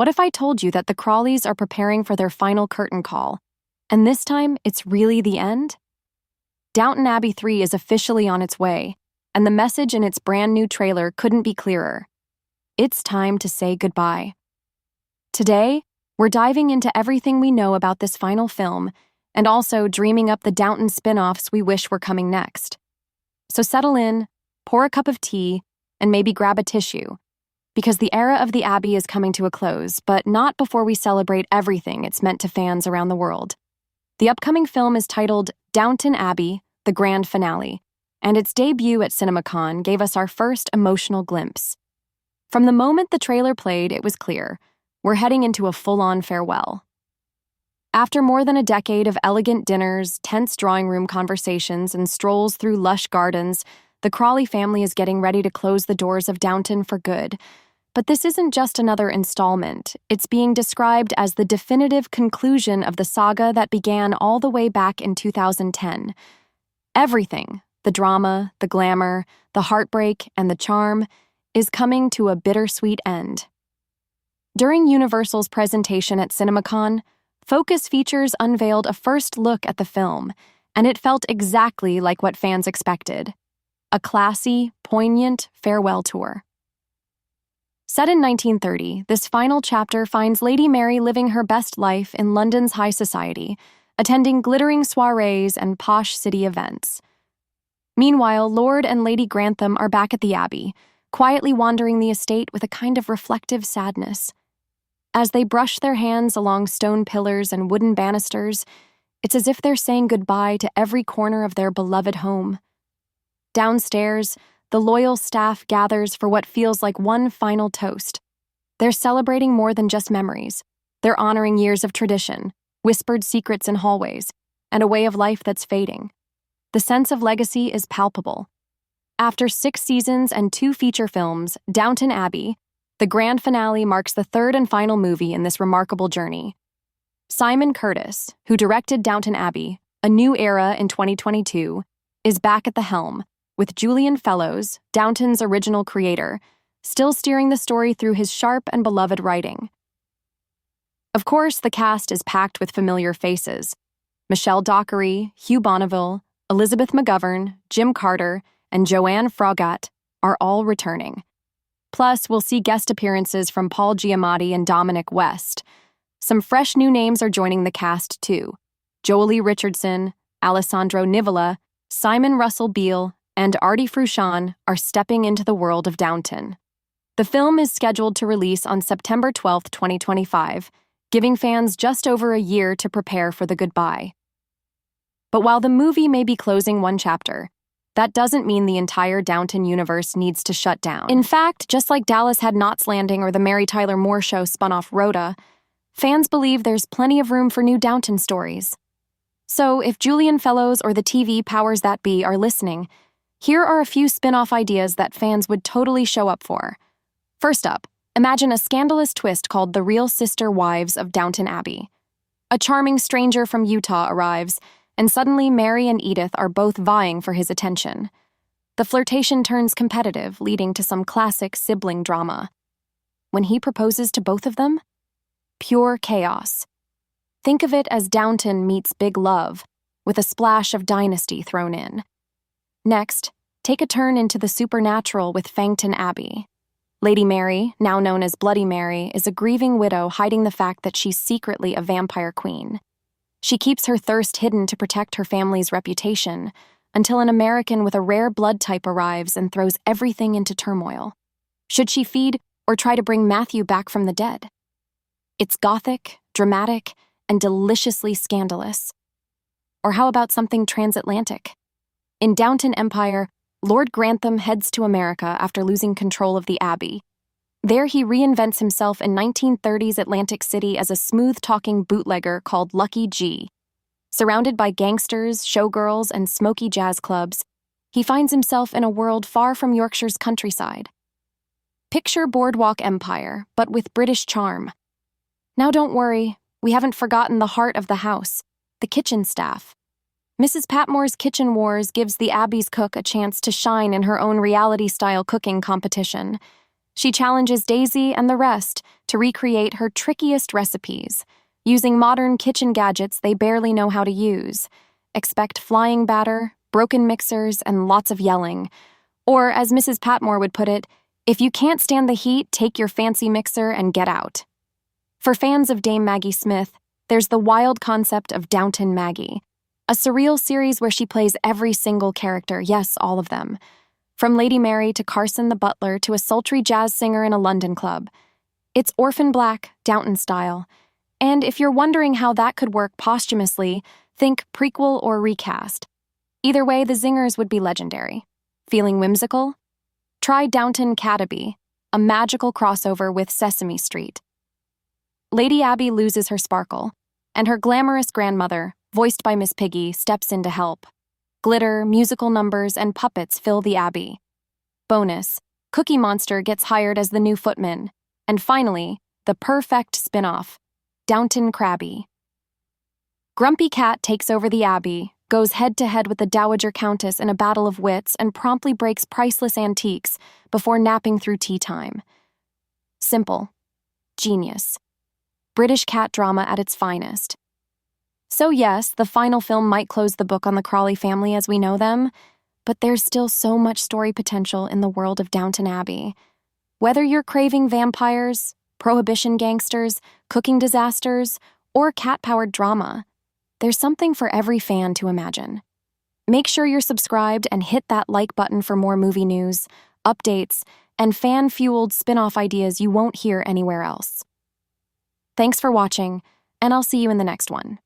What if I told you that the Crawleys are preparing for their final curtain call, and this time it's really the end? Downton Abbey 3 is officially on its way, and the message in its brand new trailer couldn't be clearer. It's time to say goodbye. Today, we're diving into everything we know about this final film, and also dreaming up the Downton spin-offs we wish were coming next. So settle in, pour a cup of tea, and maybe grab a tissue, because the era of the Abbey is coming to a close, but not before we celebrate everything it's meant to fans around the world. The upcoming film is titled Downton Abbey, the Grand Finale, and its debut at CinemaCon gave us our first emotional glimpse. From the moment the trailer played, it was clear, we're heading into a full-on farewell. After more than a decade of elegant dinners, tense drawing room conversations, and strolls through lush gardens, the Crawley family is getting ready to close the doors of Downton for good. But this isn't just another installment. It's being described as the definitive conclusion of the saga that began all the way back in 2010. Everything, the drama, the glamour, the heartbreak, and the charm, is coming to a bittersweet end. During Universal's presentation at CinemaCon, Focus Features unveiled a first look at the film, and it felt exactly like what fans expected. A classy, poignant farewell tour. Set in 1930, this final chapter finds Lady Mary living her best life in London's high society, attending glittering soirees and posh city events. Meanwhile, Lord and Lady Grantham are back at the Abbey, quietly wandering the estate with a kind of reflective sadness. As they brush their hands along stone pillars and wooden banisters, it's as if they're saying goodbye to every corner of their beloved home. Downstairs, the loyal staff gathers for what feels like one final toast. They're celebrating more than just memories. They're honoring years of tradition, whispered secrets in hallways, and a way of life that's fading. The sense of legacy is palpable. After 6 seasons and 2 feature films, Downton Abbey, the grand finale marks the third and final movie in this remarkable journey. Simon Curtis, who directed Downton Abbey, A New Era in 2022, is back at the helm, with Julian Fellowes, Downton's original creator, still steering the story through his sharp and beloved writing. Of course, the cast is packed with familiar faces. Michelle Dockery, Hugh Bonneville, Elizabeth McGovern, Jim Carter, and Joanne Froggatt are all returning. Plus, we'll see guest appearances from Paul Giamatti and Dominic West. Some fresh new names are joining the cast, too. Joely Richardson, Alessandro Nivola, Simon Russell Beale, and Artie Fruchon are stepping into the world of Downton. The film is scheduled to release on September 12, 2025, giving fans just over a year to prepare for the goodbye. But while the movie may be closing one chapter, that doesn't mean the entire Downton universe needs to shut down. In fact, just like Dallas had Knots Landing or the Mary Tyler Moore Show spun off Rhoda, fans believe there's plenty of room for new Downton stories. So if Julian Fellowes or the TV powers that be are listening, here are a few spin-off ideas that fans would totally show up for. First up, imagine a scandalous twist called The Real Sister Wives of Downton Abbey. A charming stranger from Utah arrives, and suddenly Mary and Edith are both vying for his attention. The flirtation turns competitive, leading to some classic sibling drama. When he proposes to both of them? Pure chaos. Think of it as Downton meets Big Love, with a splash of dynasty thrown in. Next, take a turn into the supernatural with Fangton Abbey. Lady Mary, now known as Bloody Mary, is a grieving widow hiding the fact that she's secretly a vampire queen. She keeps her thirst hidden to protect her family's reputation, until an American with a rare blood type arrives and throws everything into turmoil. Should she feed or try to bring Matthew back from the dead? It's gothic, dramatic, and deliciously scandalous. Or how about something transatlantic? In Downton Empire, Lord Grantham heads to America after losing control of the Abbey. There he reinvents himself in 1930s Atlantic City as a smooth-talking bootlegger called Lucky G. Surrounded by gangsters, showgirls, and smoky jazz clubs, he finds himself in a world far from Yorkshire's countryside. Picture Boardwalk Empire, but with British charm. Now don't worry, we haven't forgotten the heart of the house, the kitchen staff. Mrs. Patmore's Kitchen Wars gives the Abbey's cook a chance to shine in her own reality-style cooking competition. She challenges Daisy and the rest to recreate her trickiest recipes, using modern kitchen gadgets they barely know how to use. Expect flying batter, broken mixers, and lots of yelling. Or, as Mrs. Patmore would put it, if you can't stand the heat, take your fancy mixer and get out. For fans of Dame Maggie Smith, there's the wild concept of Downton Maggie, a surreal series where she plays every single character, yes, all of them. From Lady Mary to Carson the butler to a sultry jazz singer in a London club. It's orphan black, Downton style. And if you're wondering how that could work posthumously, think prequel or recast. Either way, the zingers would be legendary. Feeling whimsical? Try Downton Abbey, a magical crossover with Sesame Street. Lady Abby loses her sparkle, and her glamorous grandmother, voiced by Miss Piggy, steps in to help. Glitter, musical numbers, and puppets fill the abbey. Bonus, Cookie Monster gets hired as the new footman. And finally, the perfect spin-off, Downton Abbey. Grumpy Cat takes over the abbey, goes head-to-head with the Dowager Countess in a battle of wits, and promptly breaks priceless antiques before napping through tea time. Simple. Genius. British cat drama at its finest. So yes, the final film might close the book on the Crawley family as we know them, but there's still so much story potential in the world of Downton Abbey. Whether you're craving vampires, prohibition gangsters, cooking disasters, or cat-powered drama, there's something for every fan to imagine. Make sure you're subscribed and hit that like button for more movie news, updates, and fan-fueled spin-off ideas you won't hear anywhere else. Thanks for watching, and I'll see you in the next one.